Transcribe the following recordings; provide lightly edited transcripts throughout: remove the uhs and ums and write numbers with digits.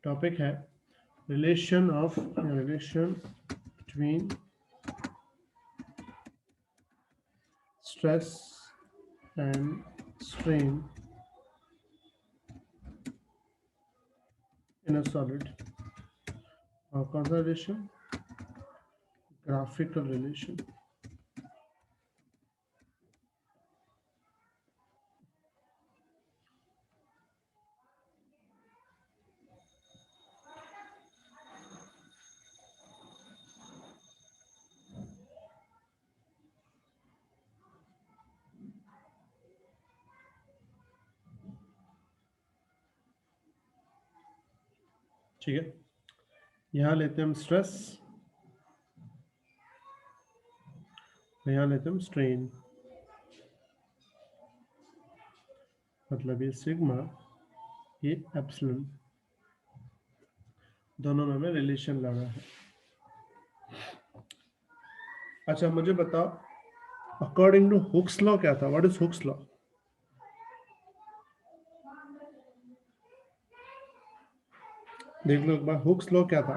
Topic है relation between stress and strain in a solid. और कौन सा रिलेशन? Graphical relation. ठीक है, यहां लेते हैं हम स्ट्रेस, यहां लेते हैं हम स्ट्रेन। मतलब ये सिग्मा, ये एप्सिलॉन, दोनों में हमें रिलेशन लगा है। अच्छा मुझे बताओ, अकॉर्डिंग टू हुक्स लॉ क्या था? What is Hooke's law? देख लो एक बार, हुक्स लॉ क्या था?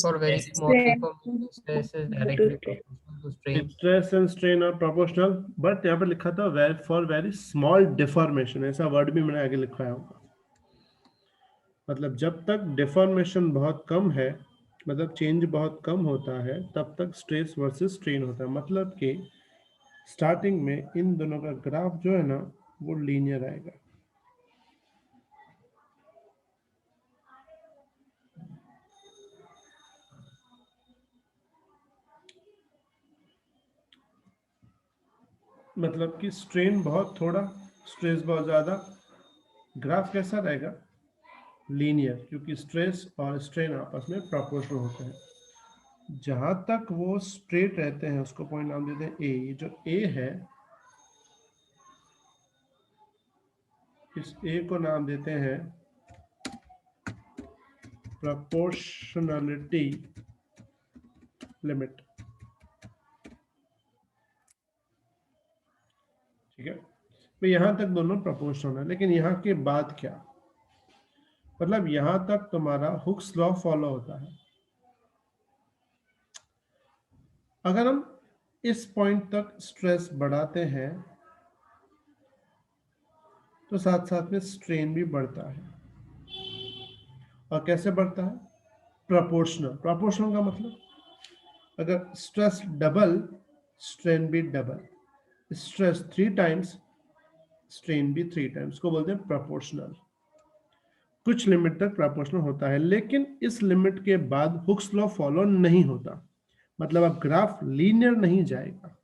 For very small deformation, stress is directly proportional to strain. Stress and strain are proportional, but यहाँ पर लिखा था फॉर वेरी स्मॉल डिफॉर्मेशन, ऐसा वर्ड भी मैंने आगे लिखवाया होगा। मतलब जब तक डिफॉर्मेशन बहुत कम है, मतलब चेंज बहुत कम होता है, तब तक स्ट्रेस वर्सेस स्ट्रेन होता है। मतलब कि स्टार्टिंग में इन दोनों का ग्राफ जो है ना, वो लीनियर आएगा। मतलब कि स्ट्रेन बहुत थोड़ा, स्ट्रेस बहुत ज्यादा, ग्राफ कैसा रहेगा? लीनियर, क्योंकि स्ट्रेस और स्ट्रेन आपस में प्रोपोर्शनल होते हैं। जहां तक वो स्ट्रेट रहते हैं उसको पॉइंट नाम देते हैं ए। ये जो ए है, इस ए को नाम देते हैं प्रोपोर्शनलिटी लिमिट। ठीक है, तो यहां तक दोनों प्रोपोर्शनल है, लेकिन यहां के बाद क्या? मतलब यहां तक तुम्हारा हुक्स लॉ फॉलो होता है। अगर हम इस पॉइंट तक स्ट्रेस बढ़ाते हैं तो साथ साथ में स्ट्रेन भी बढ़ता है। और कैसे बढ़ता है? प्रोपोर्शनल। प्रोपोर्शनल का मतलब, अगर स्ट्रेस डबल, स्ट्रेन भी डबल। स्ट्रेस 3 टाइम्स, स्ट्रेन भी 3 टाइम्स, को बोलते हैं प्रोपोर्शनल। कुछ लिमिट तक प्रोपोर्शनल होता है, लेकिन इस लिमिट के बाद हुक्स लॉ फॉलो नहीं होता। मतलब अब ग्राफ लीनियर नहीं जाएगा।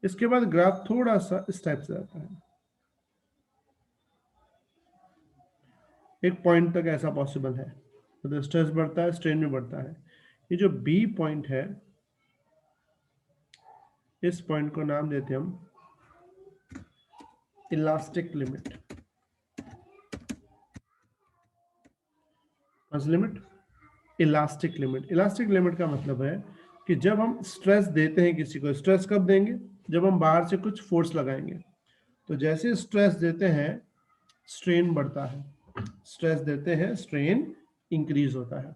इसके बाद ग्राफ थोड़ा सा इस टाइप से आता है। एक पॉइंट तक ऐसा पॉसिबल है, मतलब स्ट्रेस बढ़ता है, स्ट्रेन भी बढ़ता है। ये जो बी पॉइंट है, इस पॉइंट को नाम देते हैं हम elastic limit. Limit elastic limit. Elastic limit का मतलब है कि जब हम स्ट्रेस देते हैं किसी को, स्ट्रेस कब देंगे? जब हम बाहर से कुछ फोर्स लगाएंगे। तो जैसे स्ट्रेस देते हैं, स्ट्रेन बढ़ता है, स्ट्रेस देते हैं, स्ट्रेन इंक्रीज होता है।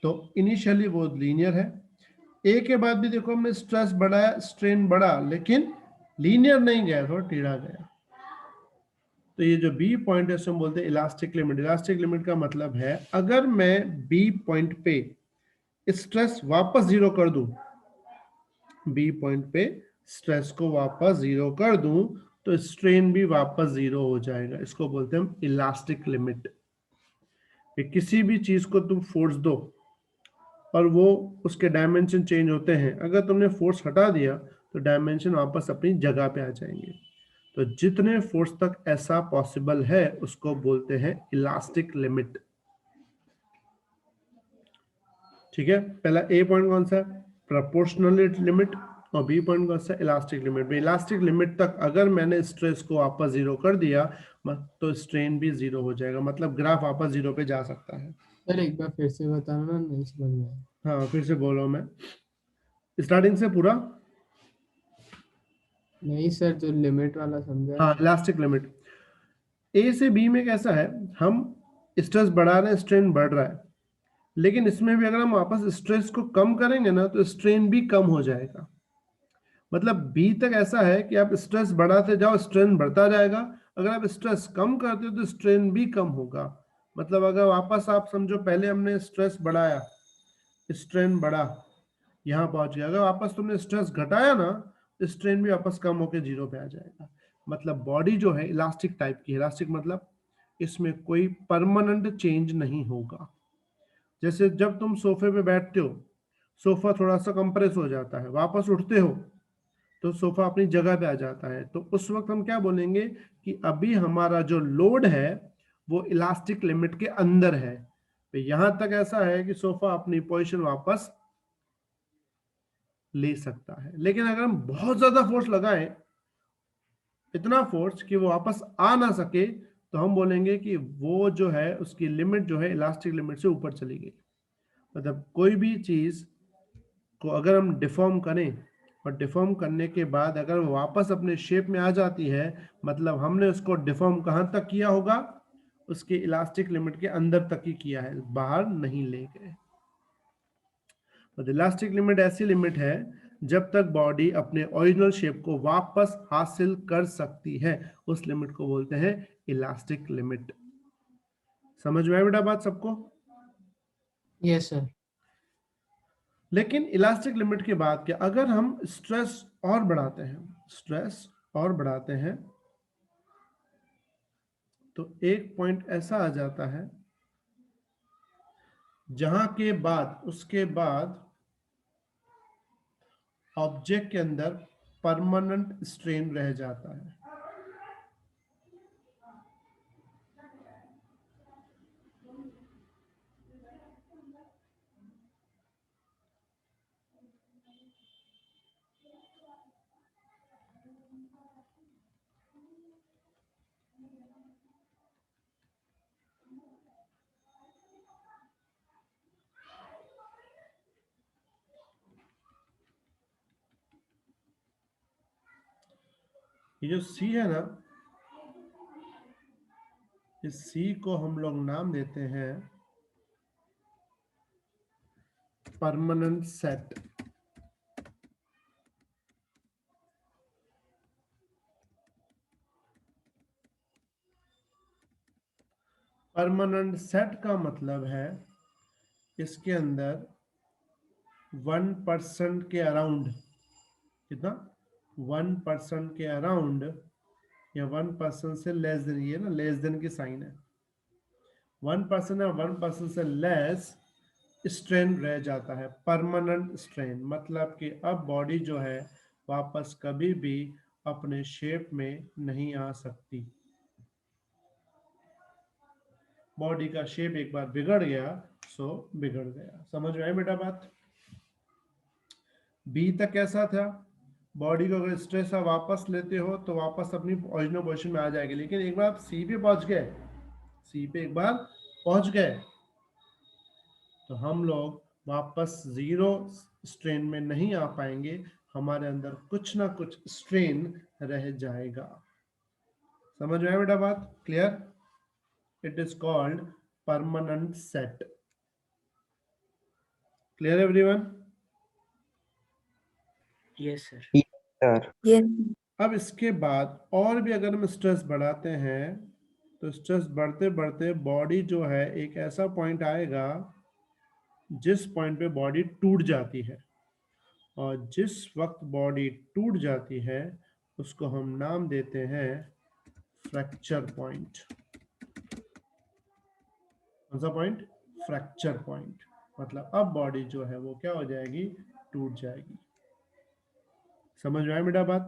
तो इनिशियली वो लीनियर है। ए के बाद भी देखो हमने स्ट्रेस बढ़ाया, स्ट्रेन बढ़ा, लेकिन लीनियर नहीं गया, थोड़ा टेढ़ा गया। तो ये जो बी पॉइंट है, हम बोलते हैं इलास्टिक लिमिट। इलास्टिक लिमिट का मतलब है, अगर मैं बी पॉइंट पे स्ट्रेस वापस जीरो कर दूं, बी पॉइंट पे स्ट्रेस को वापस जीरो कर दूं, तो स्ट्रेन भी वापस जीरो हो जाएगा। इसको बोलते हैं हम इलास्टिक लिमिट। किसी भी चीज को तुम फोर्स दो और वो उसके डायमेंशन चेंज होते हैं, अगर तुमने फोर्स हटा दिया तो डायमेंशन वापस अपनी जगह पे आ जाएंगे। तो जितने फोर्स तक ऐसा पॉसिबल है उसको बोलते हैं इलास्टिक लिमिट। ठीक है, पहला ए पॉइंट कौन सा है? Proportional limit. और बी पॉइंट कौन सा? Elastic limit. इलास्टिक लिमिट तक अगर मैंने स्ट्रेस को वापस जीरो कर दिया तो स्ट्रेन भी जीरो हो जाएगा, मतलब ग्राफ वापस जीरो पे जा सकता है। सर एक बार फिर से बताना ना, नहीं समझ में आया। हाँ फिर से बोल रहा हूं मैं, स्टार्टिंग से पूरा। नहीं सर, जो लिमिट वाला समझा। हाँ, इलास्टिक लिमिट। ए से बी में कैसा है, हम स्ट्रेस बढ़ा रहे हैं, स्ट्रेन बढ़ रहा है, लेकिन इसमें भी अगर हम वापस स्ट्रेस को कम करेंगे ना तो स्ट्रेन भी कम हो जाएगा। मतलब बी तक ऐसा है कि आप स्ट्रेस बढ़ाते जाओ, स्ट्रेन बढ़ता जाएगा। अगर आप स्ट्रेस कम करते हो तो स्ट्रेन भी कम होगा। मतलब अगर वापस आप समझो, पहले हमने स्ट्रेस बढ़ाया, स्ट्रेन बढ़ा, यहाँ पहुंच गया, अगर वापस तुमने स्ट्रेस घटाया ना तो स्ट्रेन भी वापस कम होकर जीरो पे आ जाएगा। मतलब बॉडी जो है इलास्टिक टाइप की, इलास्टिक मतलब इसमें कोई परमानेंट चेंज नहीं होगा। जैसे जब तुम सोफे पे बैठते हो, सोफा थोड़ा सा कंप्रेस हो जाता है, वापस उठते हो तो सोफा अपनी जगह पे आ जाता है, तो उस वक्त हम क्या बोलेंगे कि अभी हमारा जो लोड है वो इलास्टिक लिमिट के अंदर है। तो यहां तक ऐसा है कि सोफा अपनी पोजीशन वापस ले सकता है, लेकिन अगर हम बहुत ज्यादा फोर्स लगाएं, इतना फोर्स कि वो वापस आ ना सके, तो हम बोलेंगे कि वो जो है उसकी लिमिट जो है इलास्टिक लिमिट से ऊपर चली गई। मतलब कोई भी चीज को अगर हम डिफॉर्म करें और डिफॉर्म करने के बाद अगर वो वापस अपने शेप में आ जाती है, मतलब हमने उसको डिफॉर्म कहाँ तक किया होगा, उसके इलास्टिक लिमिट के अंदर तक ही किया है, बाहर नहीं ले गए। तो इलास्टिक लिमिट ऐसी लिमिट है जब तक बॉडी अपने ओरिजिनल शेप को वापस हासिल कर सकती है, उस लिमिट को बोलते हैं इलास्टिक लिमिट। समझ में आया बेटा बात सबको? Yes sir. लेकिन इलास्टिक लिमिट के बाद क्या, अगर हम स्ट्रेस और बढ़ाते हैं, स्ट्रेस और बढ़ाते हैं, तो एक पॉइंट ऐसा आ जाता है जहां के बाद उसके बाद ऑब्जेक्ट के अंदर परमानेंट स्ट्रेन रह जाता है। ये जो सी है ना, इस सी को हम लोग नाम देते हैं परमानेंट सेट। परमानेंट सेट का मतलब है इसके अंदर 1% के अराउंड, कितना, 1% के अराउंड या 1% से लेस देन, ये ना लेस देन की साइन है, 1% या 1% से लेस स्ट्रेन रह जाता है। परमानेंट स्ट्रेन मतलब कि अब बॉडी जो है वापस कभी भी अपने शेप में नहीं आ सकती। बॉडी का शेप एक बार बिगड़ गया सो बिगड़ गया। समझ में आया बेटा बात? बी तक कैसा था, बॉडी को अगर स्ट्रेस आप वापस लेते हो तो वापस अपनी ओरिजिनल पोजीशन में आ जाएगी, लेकिन एक बार आप सी पे पहुंच गए, सी पे एक बार पहुंच गए तो हम लोग वापस जीरो स्ट्रेन में नहीं आ पाएंगे, हमारे अंदर कुछ ना कुछ स्ट्रेन रह जाएगा। समझ में आया बेटा बात? Clear? It is called permanent set. Clear everyone? Yes sir. Sir Yes. अब इसके बाद और भी अगर हम स्ट्रेस बढ़ाते हैं तो स्ट्रेस बढ़ते बढ़ते बॉडी जो है एक ऐसा पॉइंट आएगा जिस पॉइंट पे बॉडी टूट जाती है, और जिस वक्त बॉडी टूट जाती है उसको हम नाम देते हैं फ्रैक्चर पॉइंट। कौन सा पॉइंट? Fracture point. मतलब अब बॉडी जो है वो क्या हो जाएगी, टूट जाएगी। समझ में आया बेटा बात?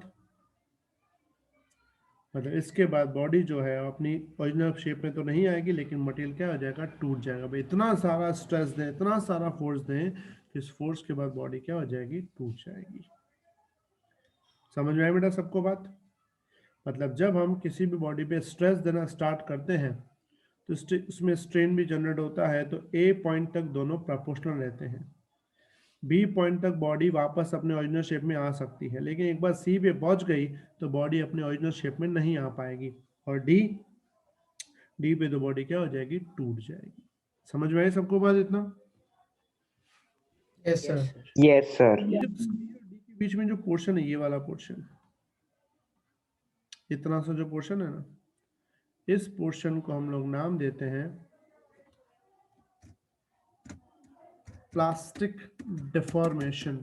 मतलब इसके बाद बॉडी जो है अपनी ओरिजिनल शेप में तो नहीं आएगी, लेकिन मटेरियल क्या हो जाएगा, टूट जाएगा। भाई इतना सारा स्ट्रेस दें, इतना सारा फोर्स दें कि इस फोर्स के बाद बॉडी क्या हो जाएगी, टूट जाएगी। समझ में आया बेटा सबको बात? मतलब जब हम किसी भी बॉडी पे स्ट्रेस देना स्टार्ट करते हैं तो उसमें स्ट्रेन भी जनरेट होता है, तो ए पॉइंट तक दोनों प्रोपोर्शनल रहते हैं। बी पॉइंट तक बॉडी वापस अपने ओरिजिनल शेप में आ सकती है, लेकिन एक बार सी पे पहुंच गई तो बॉडी अपने ओरिजिनल शेप में नहीं आ पाएगी। और डी पे तो बॉडी क्या हो जाएगी, टूट जाएगी। समझ में आई सबको बात इतना? Yes, sir. Yes, sir. D और डी के बीच में जो पोर्शन है, ये वाला पोर्शन, इतना सा जो पोर्शन है ना, इस पोर्शन को हम लोग नाम देते हैं प्लास्टिक डिफॉर्मेशन।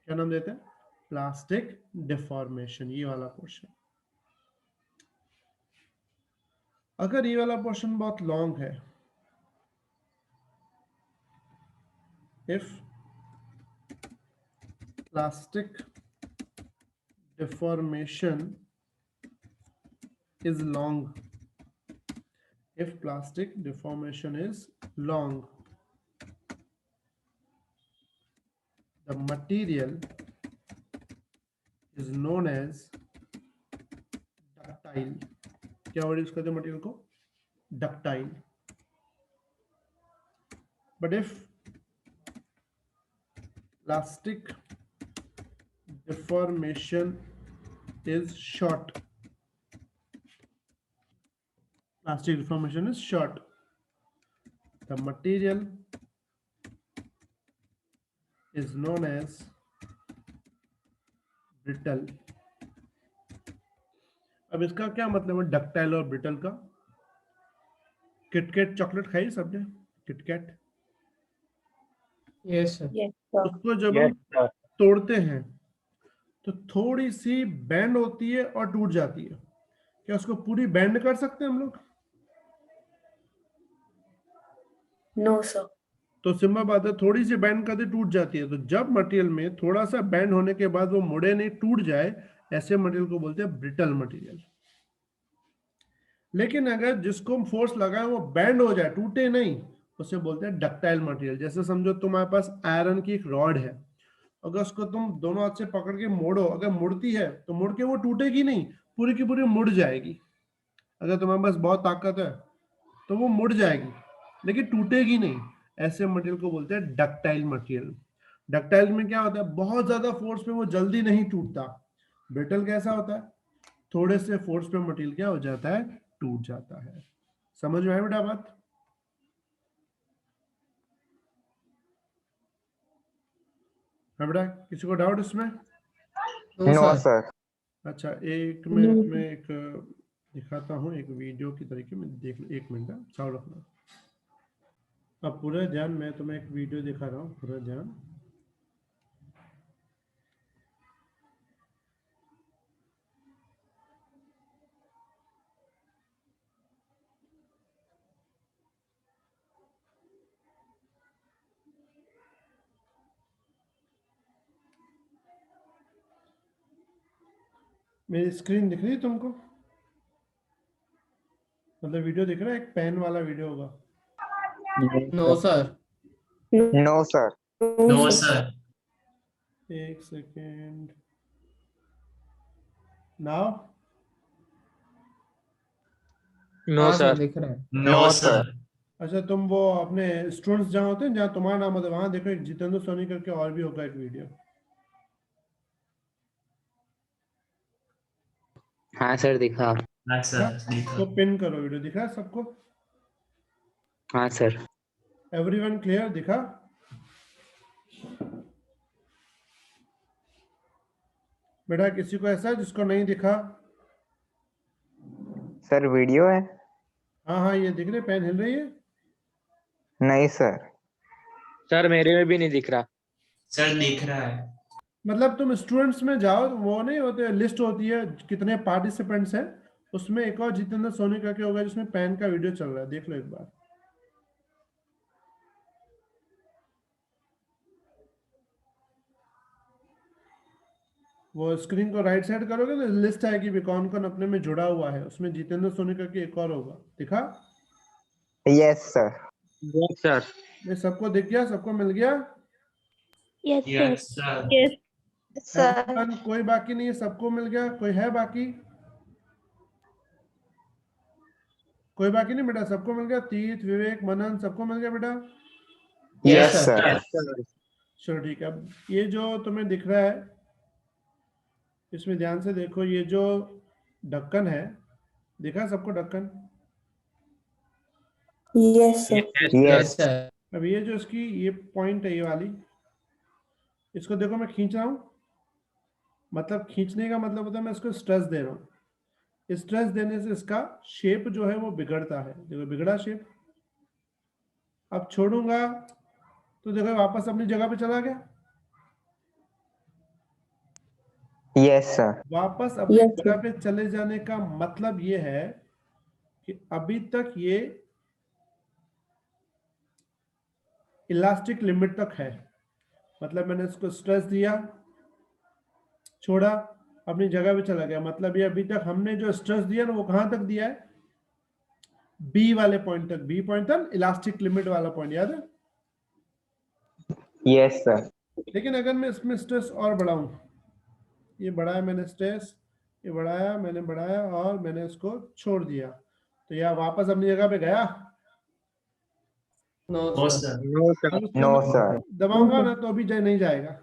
क्या नाम देते हैं? प्लास्टिक डिफॉर्मेशन, ये वाला पोर्शन। अगर ये वाला पोर्शन बहुत लॉन्ग है, if plastic deformation is long, if plastic deformation is long, the material is known as ductile। क्या वर्ड यूज करते हैं मटेरियल को? ductile। but if plastic deformation is short, plastic deformation is short, the material is known as brittle। अब इसका क्या मतलब है ductile और ब्रिटल का? किटकैट चॉकलेट खाई सबने? KitKat, Yes, sir. Yes, sir. उसको जब Yes, हम sir. तोड़ते हैं तो थोड़ी सी बैंड होती है और टूट जाती है। क्या उसको पूरी बैंड कर सकते हैं हम लोग? No, sir. तो सिंपल बात है, थोड़ी सी बैंड करते टूट जाती है। तो जब मटेरियल में थोड़ा सा बैंड होने के बाद वो मुड़े नहीं, टूट जाए, ऐसे मटेरियल को बोलते हैं ब्रिटल मटेरियल। लेकिन अगर जिसको हम फोर्स लगाएं वो बैंड हो जाए, टूटे नहीं, उसे बोलते हैं डक्टाइल मटेरियल। जैसे समझो तुम्हारे पास आयरन की एक रॉड है, अगर उसको तुम दोनों हाथ से पकड़ के मोड़ो, अगर मुड़ती है तो मुड़ के वो टूटेगी नहीं, पूरी की पूरी मुड़ जाएगी। अगर तुम्हारे पास बहुत ताकत है तो वो मुड़ जाएगी, लेकिन टूटेगी नहीं। ऐसे मटेरियल को बोलते हैं डक्टाइल मटेरियल। डक्टाइल में क्या होता है, बहुत ज्यादा फोर्स पे वो जल्दी नहीं टूटता। ब्रिटल कैसा होता है, थोड़े से फोर्स पे मटेरियल क्या हो जाता है, टूट जाता है। समझ में आया बेटा बात? हाँ बेटा, किसी को डाउट इसमें? No, No, sir. sir. अच्छा, एक मैं तुम्हें एक दिखाता हूँ, एक वीडियो की तरीके में देख लो। एक मिनट चालू रखना। अब पूरा ध्यान, मैं तुम्हें एक वीडियो दिखा रहा हूँ, पूरा ध्यान। मेरी स्क्रीन दिख रही है तुमको? मतलब वीडियो दिख रहा है? एक पेन वाला वीडियो होगा। No, sir. No, sir. No, sir. एक सेकेंड, नाउ No, हाँ, sir. sir. दिख रहा है। No, sir. अच्छा, तुम वो अपने स्टूडेंट्स जहाँ होते हैं, जहाँ तुम्हारा नाम होता है, वहां देखो, एक जितेंद्र सोनी करके और भी होगा एक वीडियो। हाँ सर, दिखा। हाँ सर, तो पिन करो, वीडियो दिखा है सबको? हाँ सर। Everyone clear? दिखा? बेटा किसी को ऐसा है जिसको नहीं दिखा? सर वीडियो है? हाँ हाँ, ये दिख रही, पेन हिल रही है? नहीं सर। सर मेरे में भी नहीं दिख रहा। सर दिख रहा है। मतलब तुम स्टूडेंट्स में जाओ, वो नहीं होते, लिस्ट होती है कितने पार्टिसिपेंट्स हैं, उसमें एक और जितेंद्र सोनी करके होगा जिसमें पेन का वीडियो चल रहा है, देख लो एक बार। वो स्क्रीन को राइट साइड करोगे तो लिस्ट आएगी भी कौन कौन अपने में जुड़ा हुआ है, उसमें जितेंद्र सोनी करके एक और होगा। दिखा? Yes sir. Yes sir. ये सबको दिख गया? सबको मिल गया? Yes, yes sir. Sir. Yes, sir. Everyone, कोई बाकी नहीं है, सबको मिल गया? कोई है बाकी? कोई बाकी नहीं बेटा, सबको मिल गया? तीर्थ, विवेक, मनन, सबको मिल गया बेटा? Yes, Yes, sir. sir. चलो ठीक है। अब ये जो तुम्हें दिख रहा है, इसमें ध्यान से देखो, ये जो ढक्कन है, दिखा सबको ढक्कन? Yes, sir. Yes, Yes. sir. अब ये जो इसकी ये पॉइंट है, ये वाली, इसको देखो मैं खींच रहा हूँ, मतलब खींचने का मतलब होता है मैं इसको स्ट्रेस दे रहा हूँ। स्ट्रेस देने से इसका शेप जो है वो बिगड़ता है। देखो बिगड़ा शेप। अब छोड़ूंगा तो देखो वापस अपनी जगह पे चला गया। Yes, sir. वापस अपनी Yes, जगह पे चले जाने का मतलब ये है कि अभी तक ये इलास्टिक लिमिट तक है, मतलब मैंने इसको स्ट्रेस दिया, छोड़ा, अपनी जगह पे चला गया। मतलब ये अभी तक हमने जो स्ट्रेस दिया ना वो कहां तक दिया है? बी वाले पॉइंट तक। बी पॉइंट तक इलास्टिक लिमिट वाला पॉइंट, याद है? Yes, sir. लेकिन अगर मैं इसमें स्ट्रेस और बढ़ाऊं, ये बढ़ाया मैंने स्ट्रेस, ये बढ़ाया मैंने, बढ़ाया और मैंने इसको छोड़ दिया, तो यह वापस अपनी जगह पे गया? No, No, sir. sir. No, sir. अब इसको No, मैं sir. दबाऊंगा ना तो अभी नहीं जाएगा।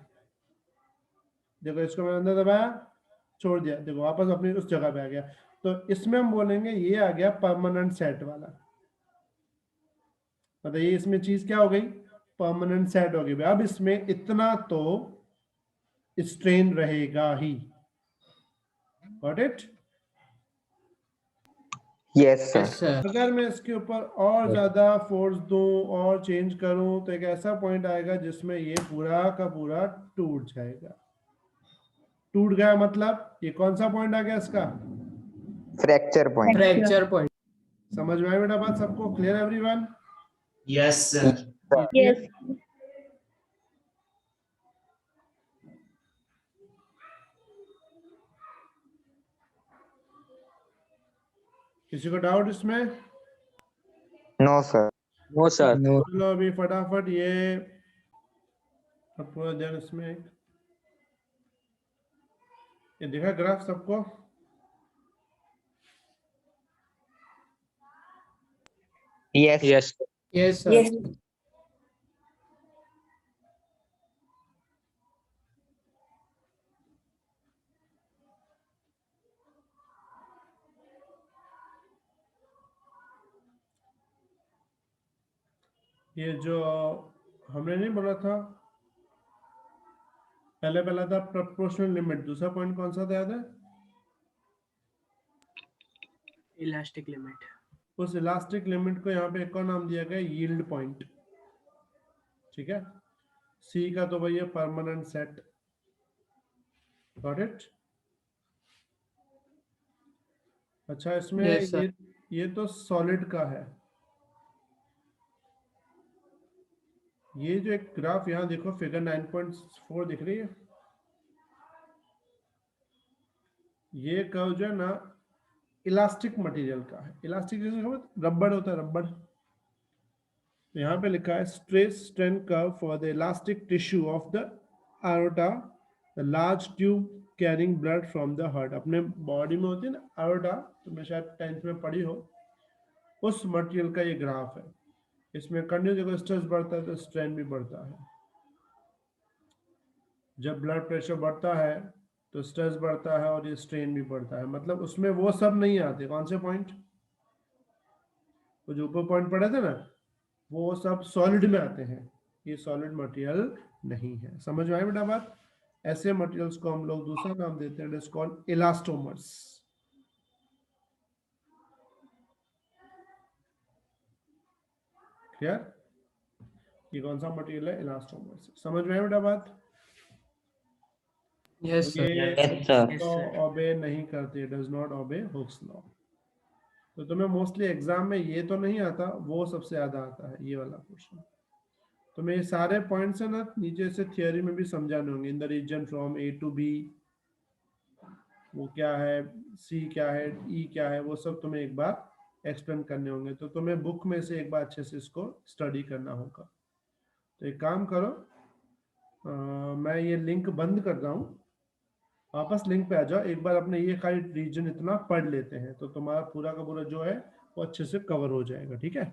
देखो इसको मैंने अंदर दबाया, छोड़ दिया, देखो वापस अपनी उस जगह पे आ गया। तो इसमें हम बोलेंगे ये आ गया परमानेंट सेट वाला। मतलब ये इसमें चीज क्या हो गई? परमानेंट सेट हो गई। अब इसमें इतना तो स्ट्रेन रहेगा ही। Got it? Yes, sir. Yes, sir. अगर मैं इसके ऊपर और ज्यादा फोर्स दूं और चेंज करूं तो एक ऐसा पॉइंट आएगा जिसमें ये पूरा का पूरा टूट जाएगा। टूट गया मतलब ये कौन सा पॉइंट आ गया इसका? Fracture point. Fracture point. समझ में आया बेटा बात सबको? Clear everyone? Yes, sir. Yes. किसी को डाउट इसमें? No, sir. No, sir. No. चलो अभी फटाफट ये पूरा ध्यान इसमें ये दिखा ग्राफ सबको? Yes. Yes. Yes, sir. Yes. ये जो हमने नहीं बोला था, पहला था प्रोपोर्शनल लिमिट, दूसरा पॉइंट कौन सा था याद है? Elastic limit. उस इलास्टिक लिमिट को यहाँ पे एक और नाम दिया गया, यील्ड पॉइंट। ठीक है? सी का तो वही है परमानेंट सेट। Got it? अच्छा इसमें Yes, sir. ये तो सॉलिड का है। ये जो एक ग्राफ यहाँ देखो, फिगर 9.4 दिख रही है? ये कर्व जो है ना इलास्टिक मटेरियल का है। इलास्टिक जैसे रबड़ होता है, रबड़। तो यहाँ पे लिखा है stress strain curve for the elastic tissue of the aorta, the large tube carrying blood from the heart. अपने बॉडी में होती है ना aorta, तो मैं शायद 10th में पढ़ी हो, उस मटेरियल का ये ग्राफ है। इसमें कंटिन्यू स्ट्रेस बढ़ता है तो स्ट्रेन भी बढ़ता है। जब ब्लड प्रेशर बढ़ता है तो स्ट्रेस बढ़ता है और ये स्ट्रेन भी बढ़ता है। मतलब उसमें वो सब नहीं आते। कौन से पॉइंट? वो जो ऊपर पॉइंट पढ़े थे ना, वो सब सॉलिड में आते हैं। ये सॉलिड मटेरियल नहीं है। समझ में आई बेटा बात? ऐसे मटेरियल्स को हम लोग दूसरा नाम देते हैं, it is called elastomers. Clear? ये कौन सा मटेरियल है? इलास्टोमर्स। समझ में आई बेटा बात? Yes, sir. Yes, sir. Yes, तो sir. ओबे नहीं करते, does not obey Hooke's law. तो तुम्हें मोस्टली एग्जाम में ये तो नहीं आता, वो सबसे ज्यादा आता है ये वाला क्वेश्चन। तो मैं ये सारे पॉइंट्स है ना नीचे से थियोरी में भी समझाने होंगे। In the region from A to B, वो क्या है, सी क्या है, ई क्या है, वो सब तुम्हें एक बार एक्सप्लेन करने होंगे। तो तुम्हें बुक में से एक बार अच्छे से इसको स्टडी करना होगा। तो एक काम करो, मैं ये लिंक बंद कर रहा हूँ, वापस लिंक पे आ जाओ। एक बार अपने ये खाली रीजन इतना पढ़ लेते हैं तो तुम्हारा पूरा का पूरा जो है वो अच्छे से कवर हो जाएगा। ठीक है?